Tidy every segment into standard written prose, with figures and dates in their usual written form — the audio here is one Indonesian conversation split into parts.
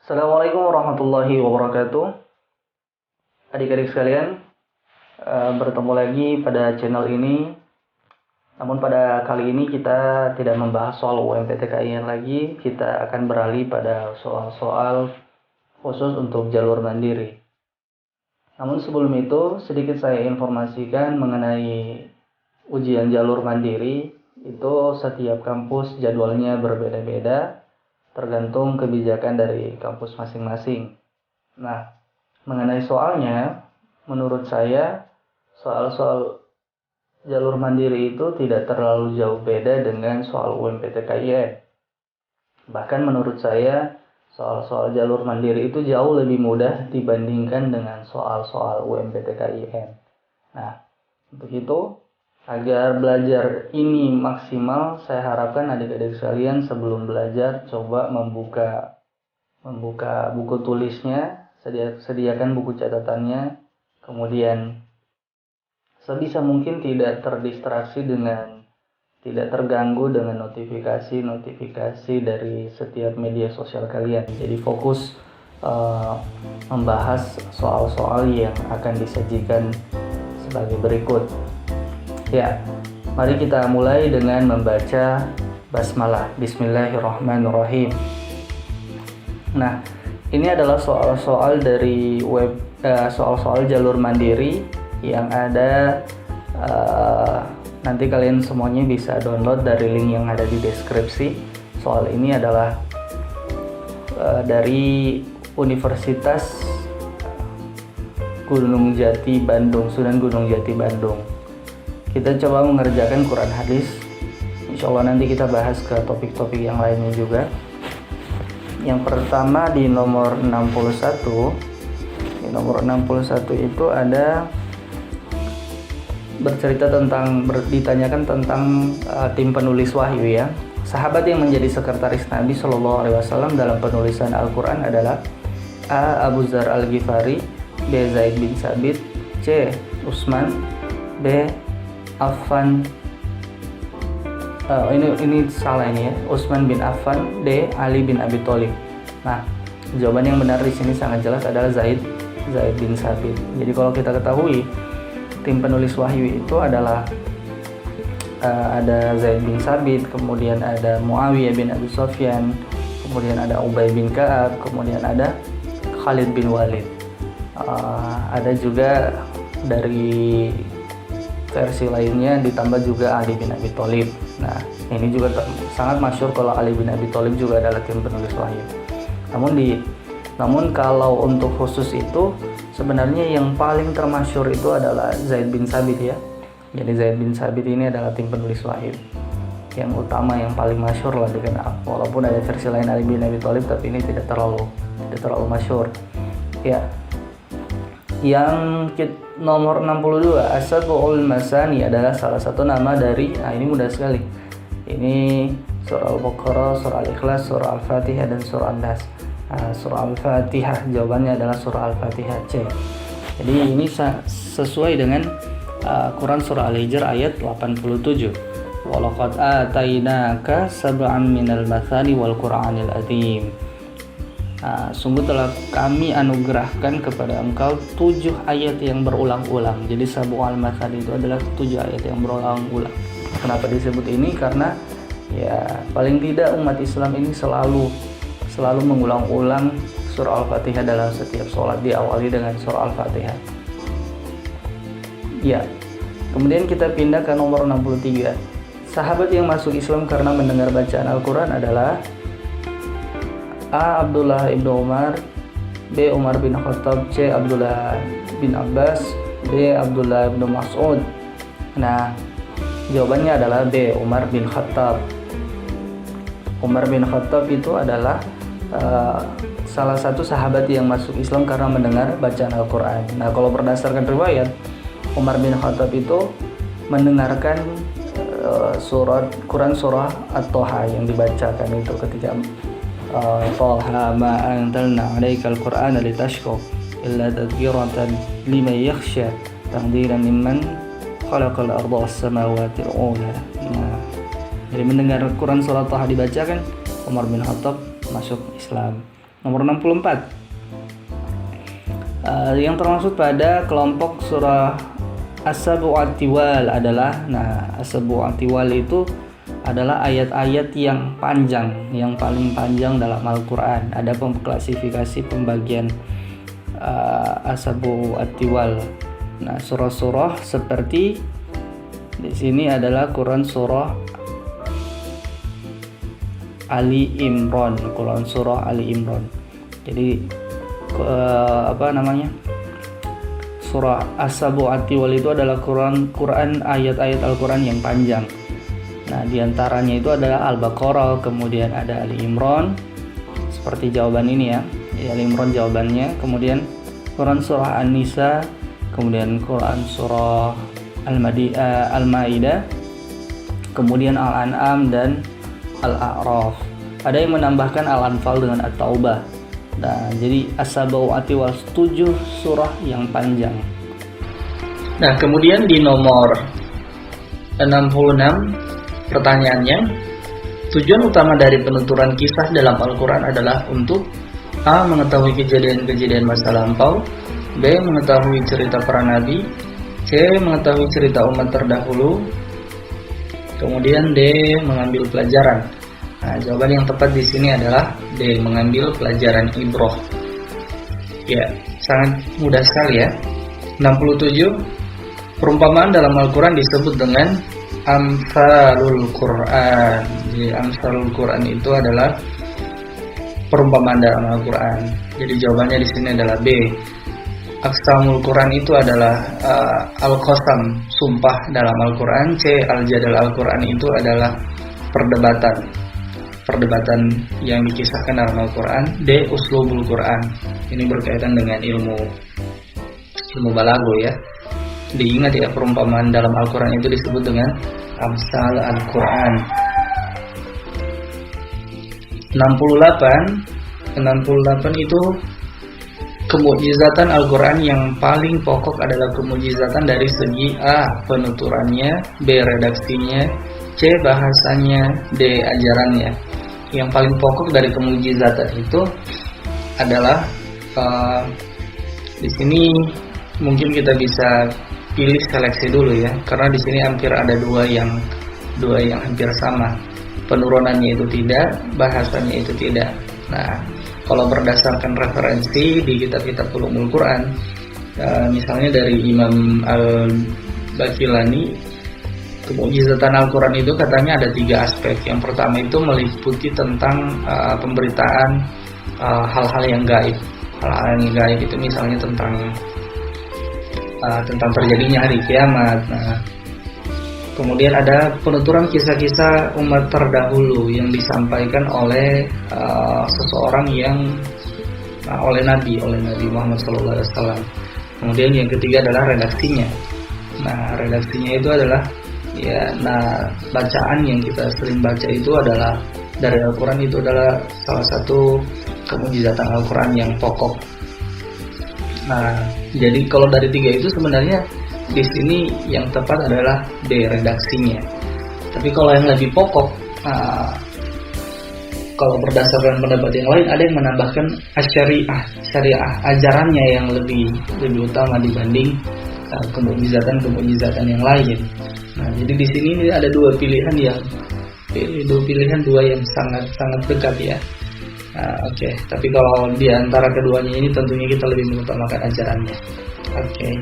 Assalamualaikum warahmatullahi wabarakatuh. Adik-adik sekalian, bertemu lagi pada channel ini. Namun pada kali ini kita tidak membahas soal UMPTKIN lagi. Kita akan beralih pada soal-soal khusus untuk jalur mandiri. Namun sebelum itu, sedikit saya informasikan mengenai ujian jalur mandiri. Itu setiap kampus jadwalnya berbeda-beda, tergantung kebijakan dari kampus masing-masing. Nah, mengenai soalnya, menurut saya soal-soal jalur mandiri itu tidak terlalu jauh beda dengan soal UMPTKIN. Bahkan menurut saya soal-soal jalur mandiri itu jauh lebih mudah dibandingkan dengan soal-soal UMPTKIN. Nah, untuk itu, agar belajar ini maksimal, saya harapkan adik-adik sekalian sebelum belajar coba membuka buku tulisnya, sediakan buku catatannya, kemudian sebisa mungkin tidak terganggu dengan notifikasi dari setiap media sosial kalian. Jadi fokus membahas soal-soal yang akan disajikan sebagai berikut. Ya, mari kita mulai dengan membaca basmalah. Bismillahirrahmanirrahim. Nah, ini adalah soal-soal dari soal-soal jalur mandiri yang ada. Nanti kalian semuanya bisa download dari link yang ada di deskripsi. Soal ini adalah dari Universitas Gunung Jati Bandung, Sunan Gunung Jati Bandung. Kita coba mengerjakan Quran hadis. Insya Allah nanti kita bahas ke topik-topik yang lainnya juga. Yang pertama di nomor 61. Di nomor 61 itu ada ditanyakan tentang tim penulis wahyu ya. Sahabat yang menjadi sekretaris Nabi Shallallahu Alaihi Wasallam dalam penulisan Al-Quran adalah A. Abu Dzar Al-Ghifari, B. Zaid bin Sabit, C. Utsman, D. Affan. Ini salah ini ya. Utsman bin Affan, D. Ali bin Abi Thalib. Nah, jawaban yang benar di sini sangat jelas adalah Zaid bin Sabit. Jadi kalau kita ketahui tim penulis wahyu itu adalah ada Zaid bin Sabit, kemudian ada Muawiyah bin Abi Sufyan, kemudian ada Ubay bin Ka'ab, kemudian ada Khalid bin Walid. Ada juga dari versi lainnya ditambah juga Ali bin Abi Thalib. Nah, ini juga sangat masyhur kalau Ali bin Abi Thalib juga adalah tim penulis wahyu. Namun kalau untuk khusus itu sebenarnya yang paling termasyhur itu adalah Zaid bin Sabit ya. Jadi Zaid bin Sabit ini adalah tim penulis wahyu yang utama, yang paling masyhur lah, walaupun ada versi lain Ali bin Abi Thalib, tapi ini tidak terlalu masyhur. Ya. Yang nomor 62, As-Sab'ul Masani adalah salah satu nama dari, ini mudah sekali. Ini surah Al-Baqarah, surah Al-Ikhlas, surah Al-Fatihah, dan surah An-Nas. Surah Al-Fatihah, jawabannya adalah surah Al-Fatihah C. Jadi ini sesuai dengan Quran surah Al-Hijr ayat 87. Walaqad atainaka sab'an minal mathani wal Qur'anil azim. Sungguh telah kami anugerahkan kepada engkau 7 ayat yang berulang-ulang. Jadi sab'ul mathani itu adalah 7 ayat yang berulang-ulang. Kenapa disebut ini? Karena ya paling tidak umat Islam ini selalu mengulang-ulang surah Al-Fatihah dalam setiap sholat, diawali dengan surah Al-Fatihah. Ya. Kemudian kita pindah ke nomor 63. Sahabat yang masuk Islam karena mendengar bacaan Al-Quran adalah A. Abdullah ibn Umar, B. Umar bin Khattab, C. Abdullah bin Abbas, D. Abdullah bin Mas'ud. Nah, jawabannya adalah B. Umar bin Khattab. Umar bin Khattab itu adalah salah satu sahabat yang masuk Islam karena mendengar bacaan Al-Quran. Nah, kalau berdasarkan riwayat, Umar bin Khattab itu mendengarkan Quran surah At-Toha yang dibacakan itu ketika Taha ma anzalna 'alaikal Qur'ana litashqa illa tadhkiratan liman yakhsha tanzilan mimman khalaqal arda was samawati al-ula. Nah, jadi mendengar Quran surah Taha dibacakan, Umar bin Khattab masuk Islam. Nomor 64. Yang termaksud pada kelompok surah As-Sabu'at Tiwal adalah, As-Sabu'at Tiwal itu adalah ayat-ayat yang panjang, yang paling panjang dalam Al-Quran. Ada klasifikasi pembagian As-Sabu'at Tiwal. Surah-surah seperti di sini adalah Quran surah Ali Imran, Quran surah Ali Imran. Jadi surah As-Sabu'at Tiwal itu adalah Quran ayat-ayat Al-Quran yang panjang. Diantaranya itu adalah Al-Baqarah, kemudian ada Ali Imran, seperti jawaban ini ya. Ali Imran jawabannya, kemudian Quran surah An-Nisa, kemudian Quran surah Al-Maidah, kemudian Al-An'am dan Al-A'raf. Ada yang menambahkan Al-Anfal dengan At-Taubah. Jadi As-Sabu'at Tiwal 7 surah yang panjang. Kemudian di nomor 66 pertanyaannya, tujuan utama dari penuturan kisah dalam Al-Quran adalah untuk A. Mengetahui kejadian-kejadian masa lampau, B. Mengetahui cerita para nabi, C. Mengetahui cerita umat terdahulu, kemudian D. Mengambil pelajaran. Jawaban yang tepat di sini adalah D. Mengambil pelajaran ibrah. Ya, sangat mudah sekali ya. 67. Perumpamaan dalam Al-Quran disebut dengan Amsalul Quran. Jadi Amsalul Quran itu adalah perumpamaan dalam Al-Quran. Jadi jawabannya di sini adalah B. Aqsamul Quran itu adalah Al-Qasam, sumpah dalam Al-Quran. C. Al-Jadal Al-Quran itu adalah perdebatan yang dikisahkan dalam Al-Quran. D. Uslubul Quran. Ini berkaitan dengan ilmu balago ya. Diingat ya, perumpamaan dalam Al-Quran itu disebut dengan Amsal Al-Quran. 68 itu kemukjizatan Al-Quran yang paling pokok adalah kemukjizatan dari segi A. penuturannya, B. redaksinya, C. bahasanya, D. ajarannya. Yang paling pokok dari kemukjizatan itu adalah di sini mungkin kita bisa pilih seleksi dulu ya, karena di sini hampir ada dua yang hampir sama. Penurunannya itu tidak, bahasanya itu tidak. Kalau berdasarkan referensi di kitab-kitab ulumul Quran, misalnya dari Imam Al-Baqilani, kemukjizatan Al-Quran itu katanya ada 3 aspek. Yang pertama itu meliputi tentang pemberitaan hal-hal yang gaib. Hal-hal yang gaib itu misalnya tentang terjadinya hari kiamat. Kemudian ada penuturan kisah-kisah umat terdahulu yang disampaikan oleh seseorang yang oleh Nabi Muhammad SAW. Kemudian yang ketiga adalah redaksinya. Redaksinya itu adalah bacaan yang kita sering baca itu adalah dari Al-Quran, itu adalah salah satu kemukjizatan Al-Quran yang pokok. Jadi kalau dari 3 itu sebenarnya di sini yang tepat adalah D, redaksinya. Tapi kalau yang lebih pokok, kalau berdasarkan pendapat yang lain, ada yang menambahkan syariah ajarannya yang lebih utama dibanding kemukjizatan yang lain. Jadi di sini ada 2 pilihan yang sangat dekat ya. Oke. Tapi kalau di antara keduanya ini tentunya kita lebih mengutamakan ajarannya. Oke.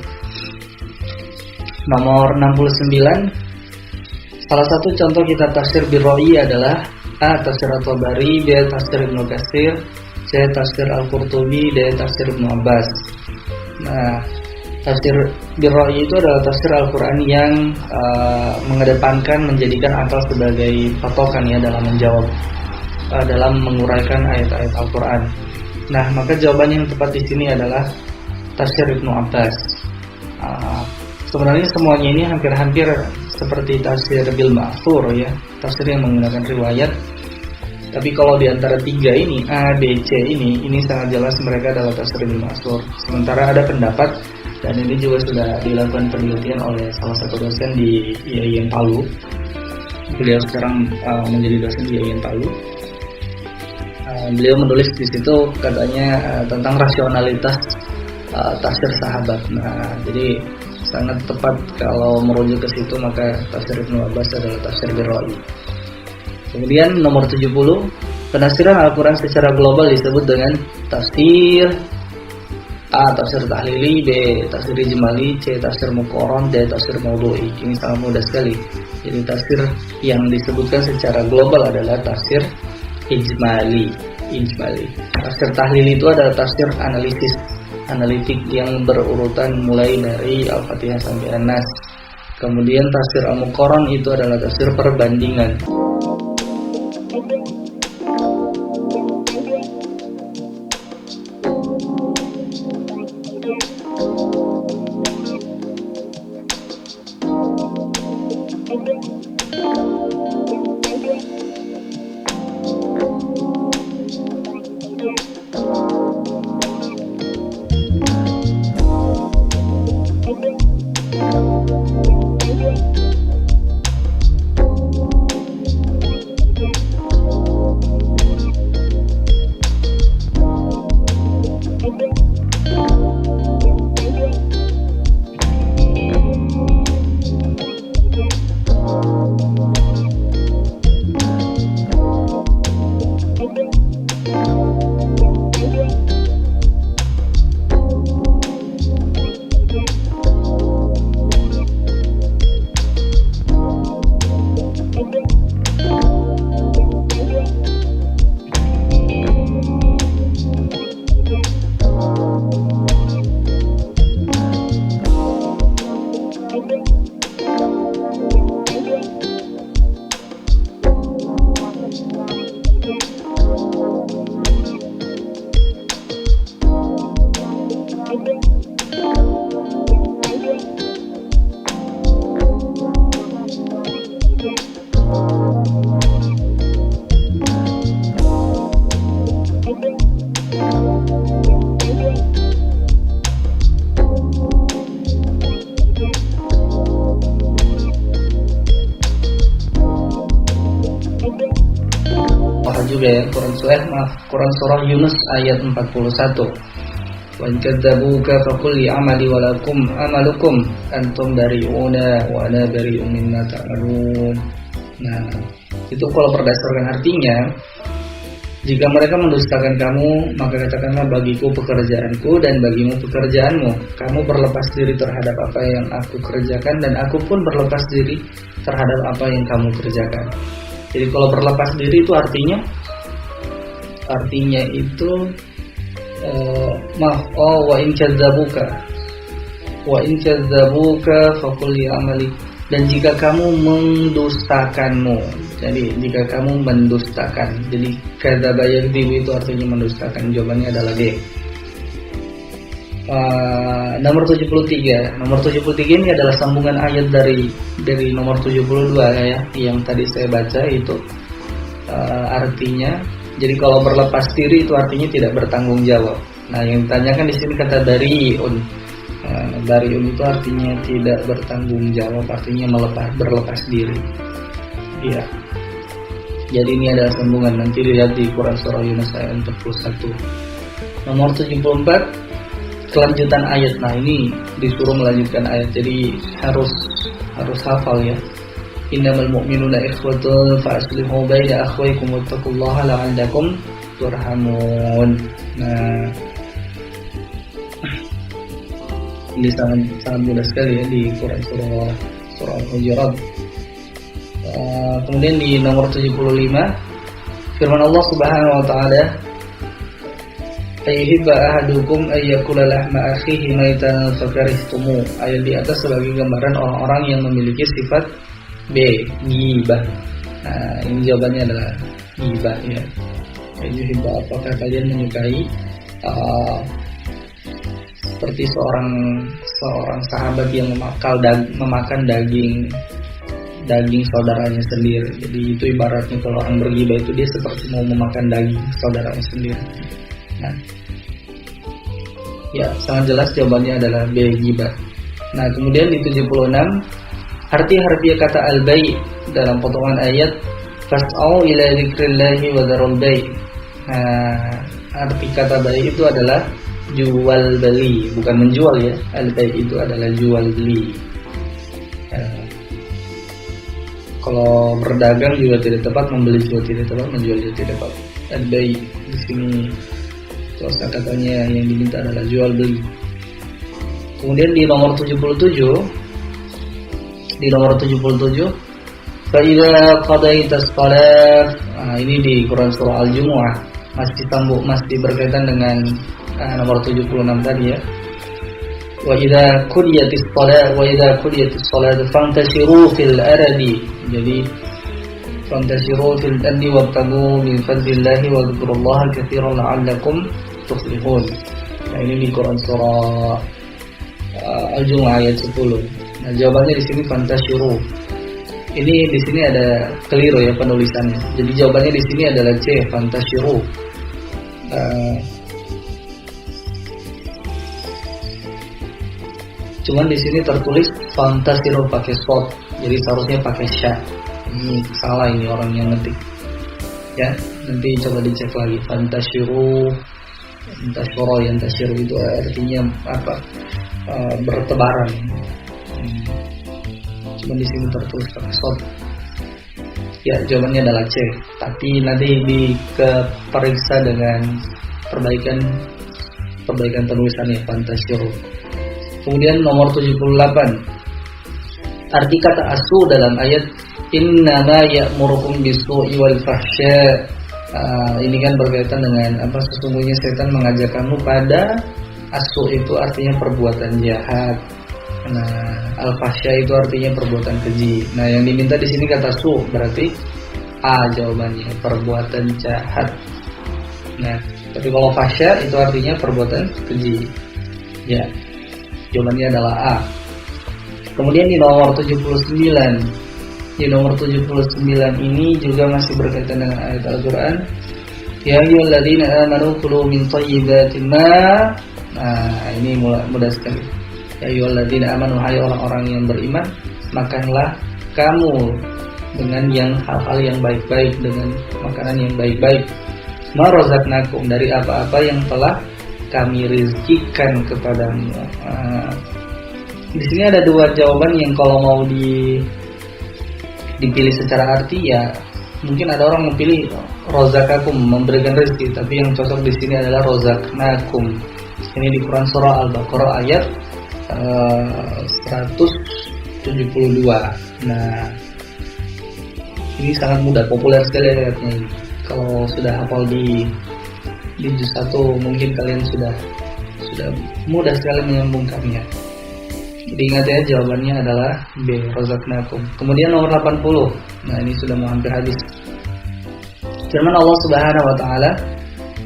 Nomor 69. Salah satu contoh kitab tafsir Birra'i adalah A. Tafsir At-Tabari, B. Tafsir Ibnu Katsir, C. Tafsir Al-Qurtubi, D. Tafsir Ibnu Abbas. Tafsir Birra'i itu adalah tafsir Al-Quran yang mengedepankan menjadikan akal sebagai patokan ya dalam menguraikan ayat-ayat Al-Quran. Maka jawaban yang tepat di sini adalah tafsir Ibnu Abbas. Sebenarnya semuanya ini hampir-hampir seperti tafsir bil ma'thur ya, tafsir yang menggunakan riwayat. Tapi kalau di antara 3 ini, A, B, C ini sangat jelas mereka adalah tafsir bil ma'thur. Sementara ada pendapat, dan ini juga sudah dilakukan penelitian oleh salah satu dosen di IAIN Palu. Beliau sekarang menjadi dosen di IAIN Palu. Beliau menulis di situ katanya tentang rasionalitas tafsir sahabat. Nah, jadi sangat tepat kalau merujuk ke situ, maka tafsir Ibnu Abbas adalah tafsir birra'i. Kemudian nomor 70, penafsiran Al-Quran secara global disebut dengan tafsir A. Tafsir tahlili, B. Tafsir ijmali, C. Tafsir muqarran, D. Tafsir maudhu'i. Ini sangat mudah sekali. Jadi tafsir yang disebutkan secara global adalah tafsir ijmali. Tafsir tahlili itu adalah tafsir analitik yang berurutan mulai dari Al-Fatihah sampai An-Nas. Kemudian tafsir al-muqarran itu adalah tafsir perbandingan. Juga ya, Quran surah Yunus ayat 41. Wa in kadzabuka faqul li amali wa lakum amalukum antum bari'una wa ana bari'un mimma ta'malun. Nah, itu kalau berdasarkan artinya, jika mereka mendustakan kamu, maka katakanlah bagiku pekerjaanku dan bagimu pekerjaanmu. Kamu berlepas diri terhadap apa yang aku kerjakan dan aku pun berlepas diri terhadap apa yang kamu kerjakan. Jadi kalau berlepas diri itu artinya itu wa in kadzabuka faqul li amali, dan jika kamu mendustakanmu. Jadi jika kamu mendustakan, jadi kadzaba yakdzibu itu artinya mendustakan. Jawabannya adalah D. Nomor 73. Nomor 73 ini adalah sambungan ayat dari nomor 72 ya, yang tadi saya baca itu artinya. Jadi kalau berlepas diri itu artinya tidak bertanggung jawab. Nah, yang ditanyakan di sini kata dariun. Dariun itu artinya tidak bertanggung jawab, artinya berlepas diri. Iya. Jadi ini adalah sambungan, nanti dilihat di Quran surah Yunus ayat 41. Nomor 74, kelanjutan ayat. Nah, ini disuruh melanjutkan ayat, jadi harus hafal ya. Innamal mu'minuna ikhwatun fa aslihu baina akhwaykum wattaqullaha la'allakum turhamun. Nah, ini sangat mudah sekali ya di Quran surah Al-Hujurat. Kemudian di nomor 75 firman Allah Subhanahu wa taala, ayyuhibba ahadukum ayyakula lahma akhihi maitan fakarihtumu. Ayat di atas sebagai gambaran orang-orang yang memiliki sifat B, ghibah. Nah, ini jawabannya adalah ghibah ya. Ayyuhibba, apakah kalian menyukai seperti seorang sahabat yang memakan daging saudaranya sendiri. Jadi itu ibaratnya kalau orang berghibah itu dia seperti mau memakan daging saudaranya sendiri. Nah, ya sangat jelas jawabannya adalah B, ghibah. Nah, kemudian di 76 arti harfiah kata al-bai' dalam potongan ayat fas'au ila dzikrillahi wa dzarul bai'. Nah, arti kata bai itu adalah jual beli, bukan menjual ya. Al-bai itu adalah jual beli. Kalau berdagang juga tidak tepat, membeli juga tidak tepat, menjual juga tidak tepat. Al-bai di sini kosa katanya yang diminta adalah jual beli. Kemudian di nomor 77, fa idza qadaitas shalah. Ini di Quran surah Al-Jumu'ah, masih berkaitan dengan nomor 76 tadi ya. Wa idza qudiyatis shalah fantashiru fil ardi. Jadi fantashiru fil ardi wabtagu min fadlillahi wa dzkurullaha katsiran la'allakum tuflihun. Nah, ini di Quran surah Al-Jumu'ah ayat 10. Nah, jawabannya di sini fantashiru. Ini di sini ada keliru ya penulisannya. Jadi jawabannya di sini adalah C, fantashiru. Cuman di sini tertulis fantashiru pakai short. Jadi seharusnya pakai sya. Ini salah ini orang yang ngetik. Ya, nanti coba dicek lagi. Fantashiru itu artinya apa? Bertebaran. Cuma di sini tertulis pakai short. Ya, jawabannya adalah C. Tapi nanti diperiksa dengan perbaikan penulisannya fantashiru. Kemudian nomor 78. Arti kata asu dalam ayat innama ya'murukum bisu'i wal fahsya. Ini kan berkaitan dengan apa? Sesungguhnya setan mengajak kamu pada asu itu artinya perbuatan jahat. Nah, al-fahsya itu artinya perbuatan keji. Nah, yang diminta di sini kata su, berarti A jawabannya, perbuatan jahat. Nah, tapi kalau fahsya itu artinya perbuatan keji. Ya, jawabannya adalah A. Kemudian di nomor 79. Di nomor 79 ini juga masih berkaitan dengan ayat Al-Qur'an. Ya ayyuhalladzina amanu kulu min thayyibati ma. Nah, ini mudah sekali. Ya ayyuhalladzina amanu, hai orang-orang yang beriman, makanlah kamu dengan hal-hal yang baik-baik, dengan makanan yang baik-baik. Ma razaqnakum, dari apa-apa yang telah kami rizkikan kepadamu. Di sini ada dua jawaban yang kalau mau dipilih secara arti ya mungkin ada orang memilih rozakakum, memberikan rezeki, tapi yang cocok di sini adalah rozaknakum. Ini di Quran surah Al-Baqarah ayat 172. Nah, ini sangat mudah, populer sekali ayatnya ini. Kalau sudah hafal di juz 1 mungkin kalian sudah mudah sekali menyambungkannya. Jadi ingat ya, jawabannya adalah B, razaqnakum. Kemudian nomor 80. Nah, ini sudah mau hampir habis. Firman Allah Subhanahu wa taala,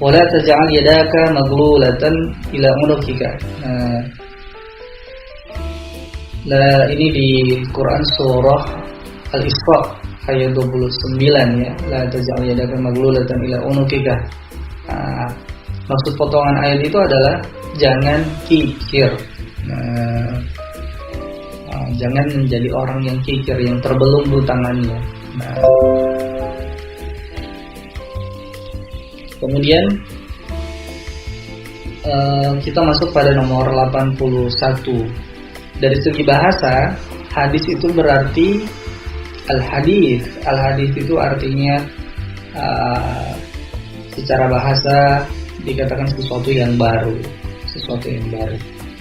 "Wa la taj'al yadaka maghlulatan ila unukika." Nah, ini di Quran surah Al-Isra ayat 29 ya. La taj'al yadaka maghlulatan ila unukika. Maksud potongan ayat itu adalah jangan kikir. Jangan menjadi orang yang kikir, yang terbelenggu tangannya. Kemudian kita masuk pada nomor 81. Dari segi bahasa, hadis itu berarti al-hadis. Al-hadis itu artinya secara bahasa dikatakan sesuatu yang baru.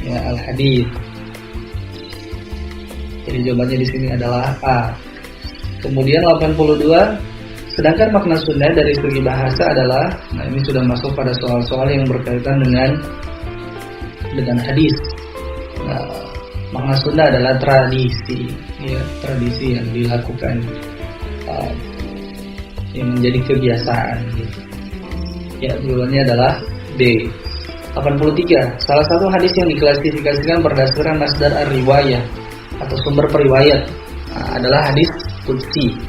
Ya, al-hadis. Jadi jawabannya di sini adalah A. Kemudian 82. Sedangkan makna sunnah dari segi bahasa adalah, nah ini sudah masuk pada soal-soal yang berkaitan dengan hadis. Nah, makna sunnah adalah tradisi, ya, tradisi yang dilakukan, yang menjadi kebiasaan. Gitu. Ya, jawabannya adalah D. 83. Salah satu hadis yang diklasifikasikan berdasarkan masdar ar-riwayah atau sumber periwayat adalah hadis qudsi.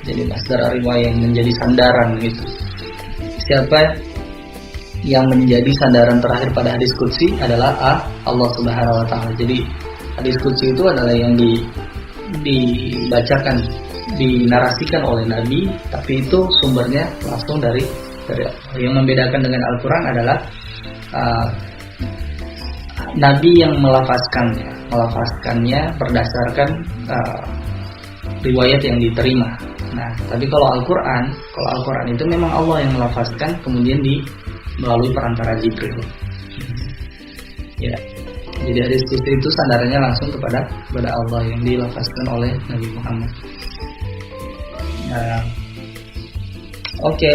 Jadi masdar ar-riwayah yang menjadi sandaran gitu. Siapa yang menjadi sandaran terakhir pada hadis qudsi adalah Allah Subhanahu wa taala. Jadi hadis qudsi itu adalah yang dibacakan, dinarasikan oleh Nabi, tapi itu sumbernya langsung dari dari Allah. Yang membedakan dengan Al-Quran adalah Nabi yang melafazkannya berdasarkan riwayat yang diterima. Nah, tapi kalau Al-Quran itu memang Allah yang melafazkan, kemudian melalui perantara Jibril. Ya, jadi hadis qudsi itu sandarannya langsung kepada Allah yang dilafazkan oleh Nabi Muhammad. Nah, oke.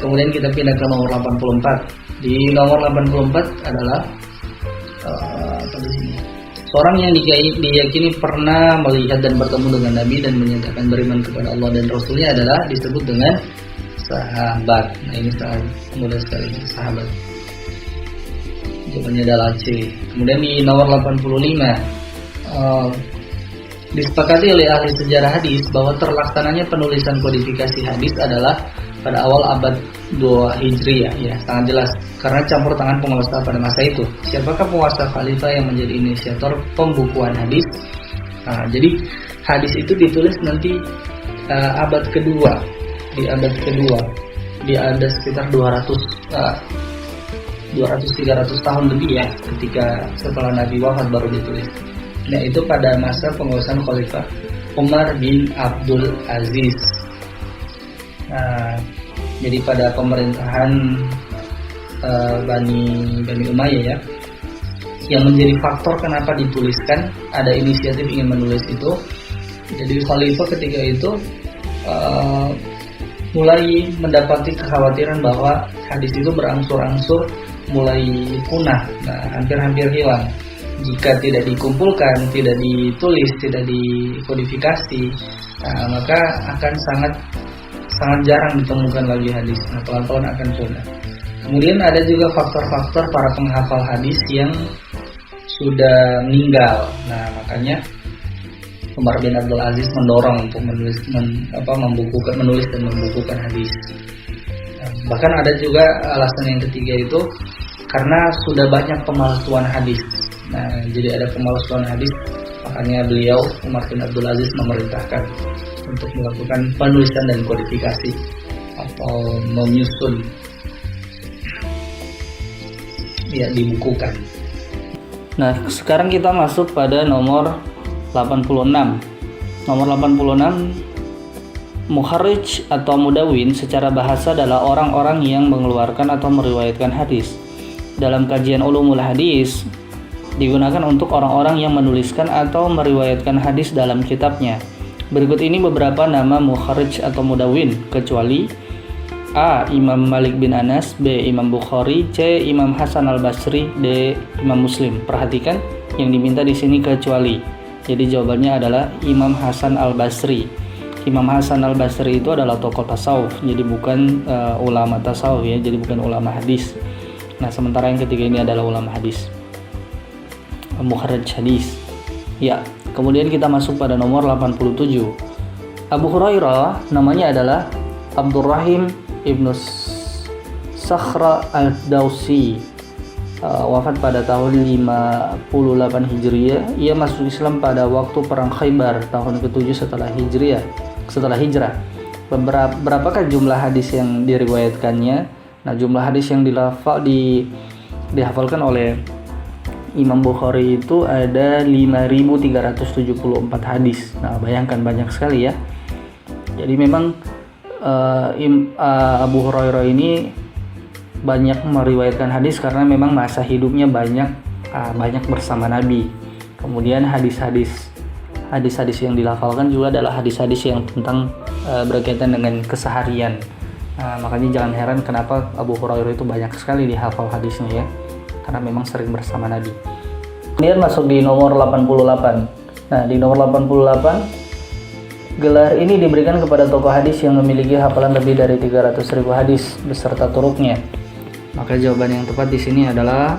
Kemudian kita pindah ke nomor 84. Di nomor 84 adalah seorang yang diyakini pernah melihat dan bertemu dengan Nabi dan menyatakan beriman kepada Allah dan Rasulnya adalah disebut dengan sahabat. Nah, ini sangat mudah sekali, sahabat. Jawabannya adalah C. Kemudian di nomor 85 disepakati oleh ahli sejarah hadis bahwa terlaksananya penulisan kodifikasi hadis adalah pada awal abad 2 Hijriah, ya, sangat jelas karena campur tangan penguasa pada masa itu. Siapakah penguasa khalifah yang menjadi inisiator pembukuan hadis? Nah, jadi hadis itu ditulis nanti abad kedua, di ada sekitar 200-300 tahun lebih ya, ketika setelah Nabi wafat baru ditulis. Nah, itu pada masa penguasaan Khalifah Umar bin Abdul Aziz. Nah, jadi pada pemerintahan Bani Umayyah ya, yang menjadi faktor kenapa dituliskan, ada inisiatif ingin menulis itu. Jadi Khalifah ketika itu mulai mendapati kekhawatiran bahwa hadis itu berangsur-angsur mulai punah, hampir-hampir hilang. Jika tidak dikumpulkan, tidak ditulis, tidak dikodifikasi, maka akan sangat jarang ditemukan lagi hadis. Nah, pelan-pelan akan punah. Kemudian ada juga faktor-faktor para penghafal hadis yang sudah meninggal. Nah, makanya Umar bin Abdul Aziz mendorong untuk menulis dan membukukan hadis. Bahkan ada juga alasan yang ketiga itu karena sudah banyak pemalsuan hadis. Nah, jadi ada pemalsuan hadis, makanya beliau Umar bin Abdul Aziz memerintahkan untuk melakukan penulisan dan kodifikasi atau menyusun, ya, dibukukan. Nah, sekarang kita masuk pada nomor 86. Nomor 86, mukharrij atau mudawwin secara bahasa adalah orang-orang yang mengeluarkan atau meriwayatkan hadis. Dalam kajian ulumul hadis digunakan untuk orang-orang yang menuliskan atau meriwayatkan hadis dalam kitabnya. Berikut ini beberapa nama mukharrij atau mudawwin, kecuali A. Imam Malik bin Anas, B. Imam Bukhari, C. Imam Hasan al-Basri, D. Imam Muslim. Perhatikan yang diminta di sini kecuali. Jadi jawabannya adalah Imam Hasan al-Basri. Imam Hasan al-Basri itu adalah tokoh tasawuf, jadi bukan ulama tasawuf ya, jadi bukan ulama hadis. Nah, sementara yang ketiga ini adalah ulama hadis, mukharrij hadis. Ya, kemudian kita masuk pada nomor 87. Abu Hurairah namanya adalah Abdurrahim ibnu Sakhra al-Dawsi. Wafat pada tahun 58 Hijriah. Ia masuk Islam pada waktu perang Khaybar tahun ke-7 setelah hijrah. Berapakah jumlah hadis yang diriwayatkannya? Nah, jumlah hadis yang dihafalkan oleh Imam Bukhari itu ada 5.374 hadis. Nah, bayangkan banyak sekali ya. Jadi memang Abu Hurairah ini banyak meriwayatkan hadis karena memang masa hidupnya banyak bersama Nabi. Kemudian hadis-hadis yang dilafalkan juga adalah hadis-hadis yang tentang berkaitan dengan keseharian. Makanya jangan heran kenapa Abu Hurairah itu banyak sekali dihafal hadisnya ya, karena memang sering bersama Nabi. Kemudian masuk di nomor 88. Nah, di nomor 88 gelar ini diberikan kepada tokoh hadis yang memiliki hafalan lebih dari 300.000 hadis beserta turuknya. Maka jawaban yang tepat di sini adalah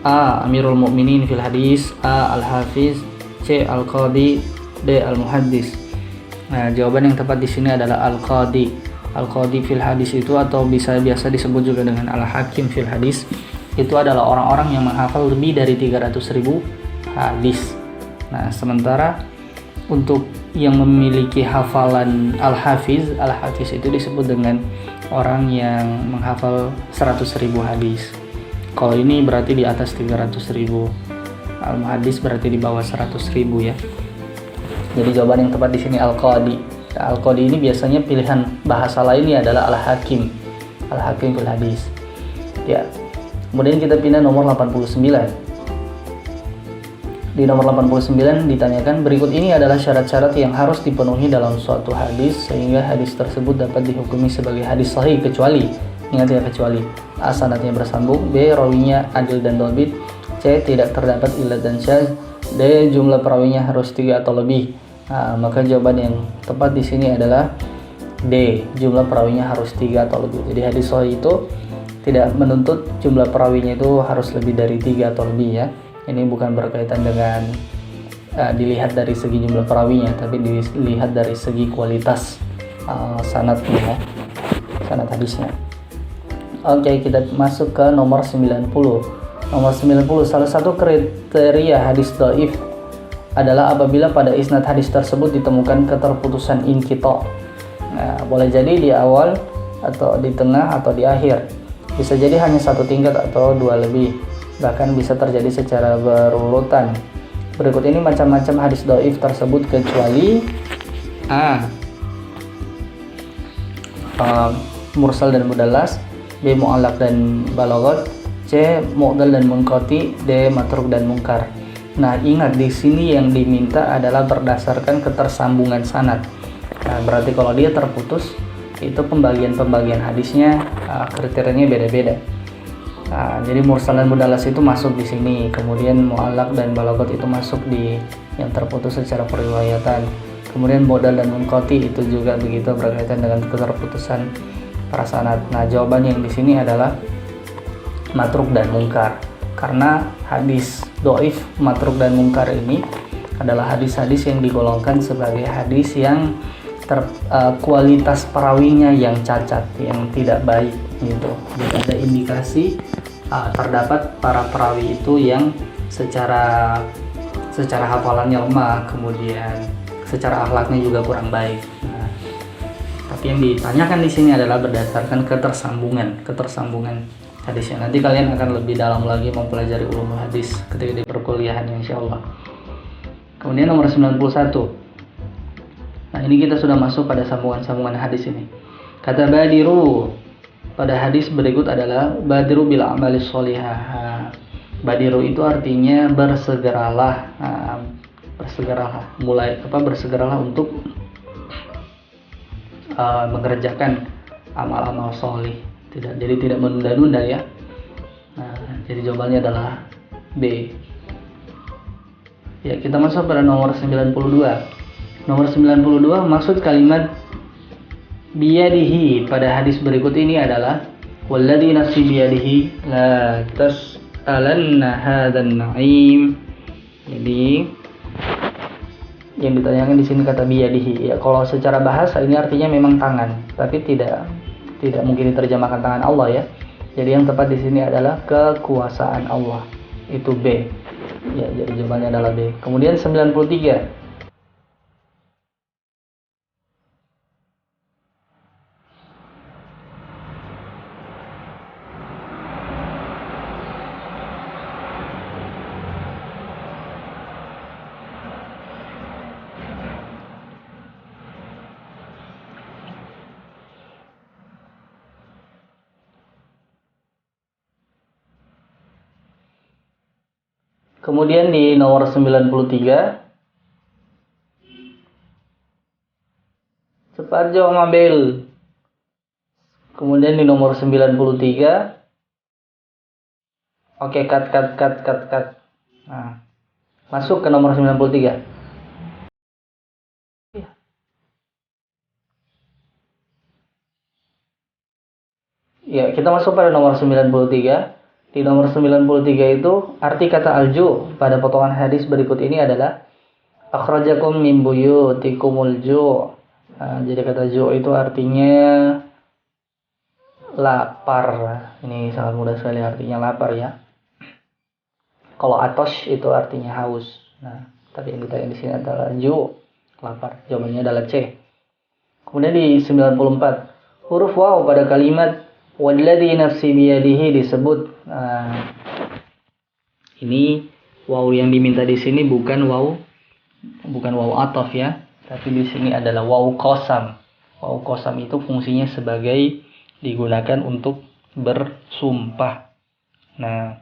A. Amirul Mukminin fil hadis, A. Al-Hafiz, C. Al-Qadi, D. Al-Muhaddis. Nah, jawaban yang tepat di sini adalah Al-Qadi. Al-Qadi fil hadis itu, atau biasa disebut juga dengan Al-Hakim fil hadis, itu adalah orang-orang yang menghafal lebih dari 300.000 hadis. Nah, sementara untuk yang memiliki hafalan Al-Hafiz itu disebut dengan orang yang menghafal 100.000 hadis. Kalau ini berarti di atas 300.000. Al-muhaddis berarti di bawah 100.000 ya. Jadi jawaban yang tepat di sini al-qadi. Al-qadi ini biasanya pilihan bahasa lainnya adalah al-hakim. Al-hakim fil hadis. Ya. Kemudian kita pindah nomor 89. Di nomor 89 ditanyakan, berikut ini adalah syarat-syarat yang harus dipenuhi dalam suatu hadis sehingga hadis tersebut dapat dihukumi sebagai hadis sahih, kecuali, ingat ya, kecuali A, sanadnya bersambung, B, rawinya adil dan dhabit, C, tidak terdapat illat dan syadz, D, jumlah perawinya harus 3 atau lebih. Nah, maka jawaban yang tepat di sini adalah D, jumlah perawinya harus 3 atau lebih. Jadi hadis sahih itu tidak menuntut jumlah perawinya itu harus lebih dari 3 atau lebih ya. Ini bukan berkaitan dengan dilihat dari segi jumlah perawinya, tapi dilihat dari segi kualitas sanadnya, sanad hadisnya. Oke, kita masuk ke nomor 90. Nomor 90, salah satu kriteria hadis dhaif adalah apabila pada isnad hadis tersebut ditemukan keterputusan inqita'. Nah, boleh jadi di awal atau di tengah atau di akhir. Bisa jadi hanya satu tingkat atau dua lebih. Bahkan bisa terjadi secara berurutan. Berikut ini macam-macam hadis dhaif tersebut kecuali A, mursal dan mudallas, B, mu'allaq dan balaghat, C, mu'dal dan munqati, D, matruk dan munkar. Nah, ingat di sini yang diminta adalah berdasarkan ketersambungan sanad. Nah, berarti kalau dia terputus, itu pembagian hadisnya kriterianya beda-beda. Nah, jadi mursal dan mudallas itu masuk di sini, kemudian mu'allaq dan balaghat itu masuk di yang terputus secara periwayatan. Kemudian mu'dal dan munqati itu juga begitu, berkaitan dengan keterputusan para sanad. Nah, jawaban yang di sini adalah matruk dan munkar. Karena hadis dhaif, matruk dan munkar ini adalah hadis-hadis yang digolongkan sebagai hadis yang kualitas perawinya yang cacat, yang tidak baik gitu. Jadi ada indikasi terdapat para perawi itu yang secara hafalannya lemah, kemudian secara akhlaknya juga kurang baik. Nah, tapi yang ditanyakan di sini adalah berdasarkan ketersambungan hadisnya. Nanti kalian akan lebih dalam lagi mempelajari ulumul hadis ketika di perkuliahan insyaallah. Kemudian nomor 91. Nah, ini kita sudah masuk pada sambungan hadis ini. Kata Badiru pada hadis berikut adalah Badiru bil a'mali sholihah. Badiru itu artinya bersegeralah, bersegeralah untuk mengerjakan amal-amal sholih. Jadi tidak menunda-nunda ya. Nah, jadi jawabannya adalah B. Ya, kita masuk pada nomor 92. Nomor 92, maksud kalimat biyadihi pada hadis berikut ini adalah walladzi nafsi biyadihi la tas'alanna hadzal na'im. Jadi yang ditanyakan di sini kata biyadihi. Ya, kalau secara bahasa ini artinya memang tangan, tapi tidak mungkin diterjemahkan tangan Allah ya. Jadi yang tepat di sini adalah kekuasaan Allah. Itu B. Ya, jadi jawabannya adalah B. Kemudian 93. Kemudian di nomor 93, cepat jawab Mabel. Kemudian di nomor 93, oke, cut. Nah, masuk ke nomor 93. Ya, kita masuk pada nomor 93. Di nomor 93 itu arti kata alju pada potongan hadis berikut ini adalah akhrajakum min buyutikumul ju'. Nah, jadi kata ju' itu artinya lapar. Ini sangat mudah sekali artinya lapar ya. Kalau atosh itu artinya haus. Nah, tapi yang ditanya di sini adalah ju', lapar. Jawabannya adalah C. Kemudian di 94, huruf waw pada kalimat walladzi nafsi biyadihi disebut. Ini waw yang diminta di sini bukan waw ataf ya, tapi di sini adalah waw qasam. Waw qasam itu fungsinya sebagai digunakan untuk bersumpah. Nah,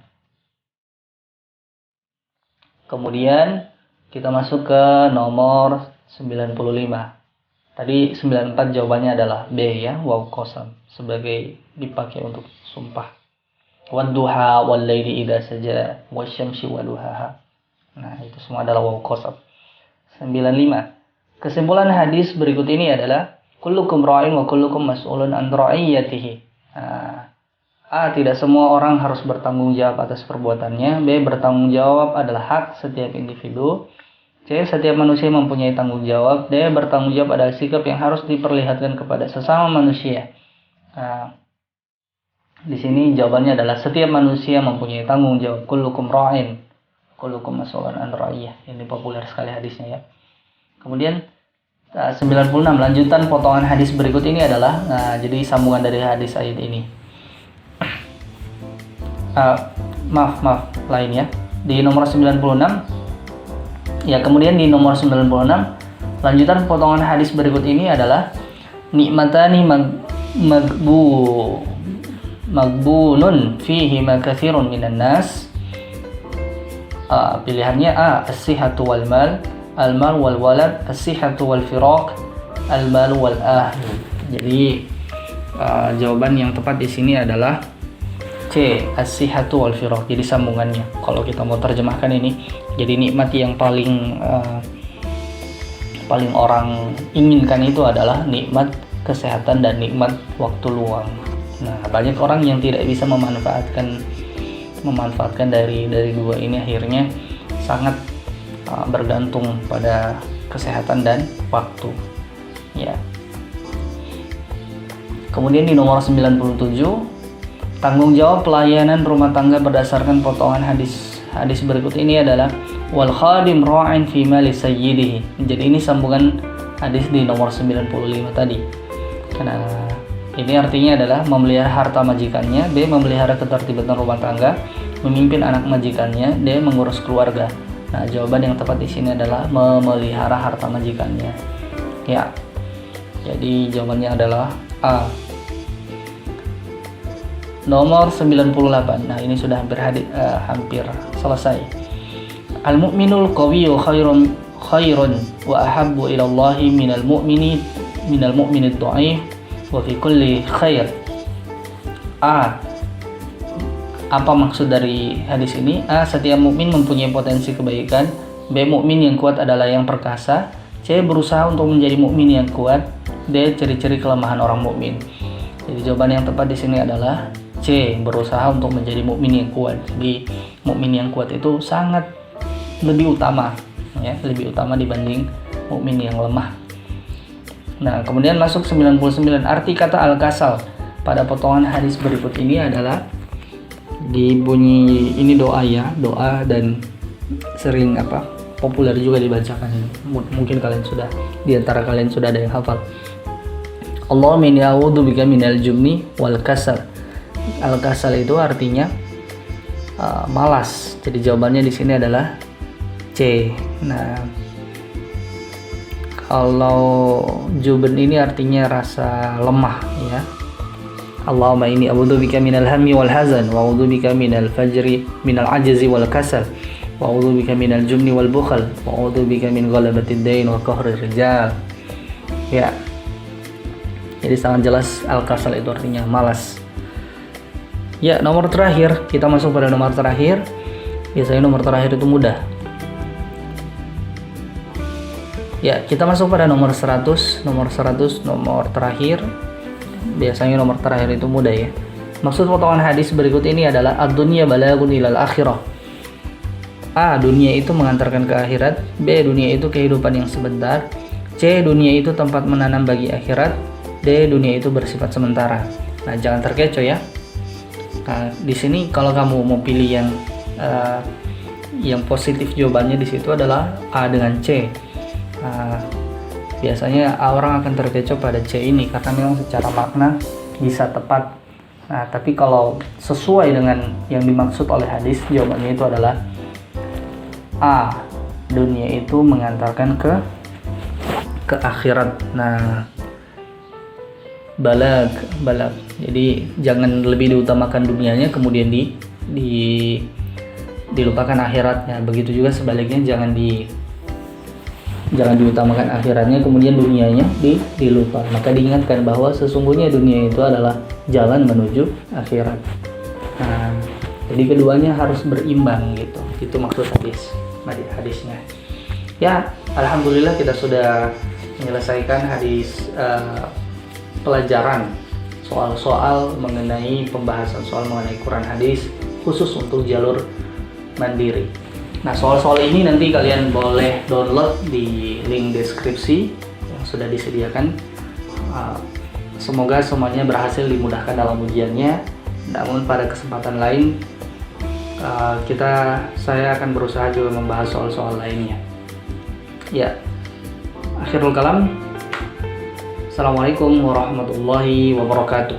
kemudian kita masuk ke nomor 95. Tadi 94 jawabannya adalah B ya, waw qasam sebagai dipakai untuk sumpah. Wadduha wallaili idza saja wasyamsi waduhaha. Nah, itu semua adalah waw qasam. 95. Kesimpulan hadis berikut ini adalah kullukum ra'in wa kullukum mas'ulun an ra'iyatihi. Tidak semua orang harus bertanggung jawab atas perbuatannya. B, bertanggung jawab adalah hak setiap individu. C, setiap manusia mempunyai tanggung jawab. D, bertanggung jawab adalah sikap yang harus diperlihatkan kepada sesama manusia. Di sini jawabannya adalah setiap manusia mempunyai tanggung jawab. Kullukum ra'in, kullukum mas'ulun an ra'iyah. Ini populer sekali hadisnya ya. Kemudian 96, lanjutan potongan hadis berikut ini adalah jadi sambungan dari hadis ayat ini. Maaf lain ya. Di nomor 96 ya, kemudian di nomor 96 lanjutan potongan hadis berikut ini adalah nikmatani magbunun fihi makatsirun minan nas. Pilihannya A, as-sihhatu wal mal, al-mal wal walad, as-sihhatu wal firaq, al-mal wal ahl. Jadi jawaban yang tepat di sini adalah C, as-sihhatu wal firaq. Jadi sambungannya kalau kita mau terjemahkan ini, jadi nikmat yang paling orang inginkan itu adalah nikmat kesehatan dan nikmat waktu luang. Nah, banyak orang yang tidak bisa memanfaatkan dari dua ini, akhirnya sangat bergantung pada kesehatan dan waktu ya. Kemudian di nomor 97, tanggung jawab pelayanan rumah tangga berdasarkan potongan hadis berikut ini adalah wal khadim ra'in fi mali sayyidihi. Jadi ini sambungan hadis di nomor 95 tadi. Karena ini artinya adalah memelihara harta majikannya, B, memelihara ketertiban rumah tangga, memimpin anak majikannya, D, mengurus keluarga. Nah, jawaban yang tepat di sini adalah memelihara harta majikannya. Ya. Jadi jawabannya adalah A. Nomor 98. Nah, ini sudah hampir selesai. Al-mu'minul qawiyyu khairun wa ahabbu ila Allahi minal mu'minid dha'if wa fi kulli khair. A. Apa maksud dari hadis ini? A, setiap mukmin mempunyai potensi kebaikan. B, mukmin yang kuat adalah yang perkasa. C, berusaha untuk menjadi mukmin yang kuat. D, ciri-ciri kelemahan orang mukmin. Jadi jawaban yang tepat di sini adalah C, berusaha untuk menjadi mukmin yang kuat. Jadi mukmin yang kuat itu sangat lebih utama ya, lebih utama dibanding mukmin yang lemah. Nah, kemudian masuk 99, arti kata al-kasal pada potongan hadis berikut ini adalah dibunyi ini doa ya, doa dan sering populer juga dibacakan. Mungkin kalian sudah, di antara kalian sudah ada yang hafal. Allahumma inni a'udzubika minal jubni wal kasal. Al-kasal itu artinya malas. Jadi jawabannya di sini adalah C. Nah, kalau juben ini artinya rasa lemah ya. Allahumma inni a'udzubika minal hammi wal hazan wa a'udzubika minal fajri minal ajzi wal kasal wa a'udzubika minal jubni wal bukhl wa a'udzubika min ghalabatid dain wa qahrir rijal. Ya. Jadi sangat jelas al-kasal itu artinya malas. Ya, nomor terakhir, kita masuk pada nomor terakhir. Biasanya nomor terakhir itu mudah. Ya, kita masuk pada nomor 100. Nomor 100, nomor terakhir. Biasanya nomor terakhir itu mudah ya. Maksud potongan hadis berikut ini adalah ad-dunya balagun ilal akhirah. A, dunia itu mengantarkan ke akhirat. B, dunia itu kehidupan yang sebentar. C, dunia itu tempat menanam bagi akhirat. D, dunia itu bersifat sementara. Nah, jangan terkecoh ya. Nah, di sini kalau kamu mau pilih yang positif, jawabannya di situ adalah A dengan C. biasanya orang akan terkecoh pada C ini karena memang secara makna bisa tepat. Nah, tapi kalau sesuai dengan yang dimaksud oleh hadis, jawabannya itu adalah A. Dunia itu mengantarkan ke akhirat. Nah, balag. Jadi jangan lebih diutamakan dunianya kemudian dilupakan akhiratnya. Begitu juga sebaliknya, jangan diutamakan akhiratnya kemudian dunianya dilupa. Maka diingatkan bahwa sesungguhnya dunia itu adalah jalan menuju akhirat. Nah, jadi keduanya harus berimbang gitu. Itu maksud hadisnya. Ya, alhamdulillah kita sudah menyelesaikan pelajaran soal-soal mengenai pembahasan soal mengenai Quran hadis khusus untuk jalur mandiri. Nah, soal-soal ini nanti kalian boleh download di link deskripsi yang sudah disediakan. Semoga semuanya berhasil dimudahkan dalam ujiannya. Namun pada kesempatan lain saya akan berusaha juga membahas soal-soal lainnya. Ya, akhirul kalam. Assalamualaikum warahmatullahi wabarakatuh.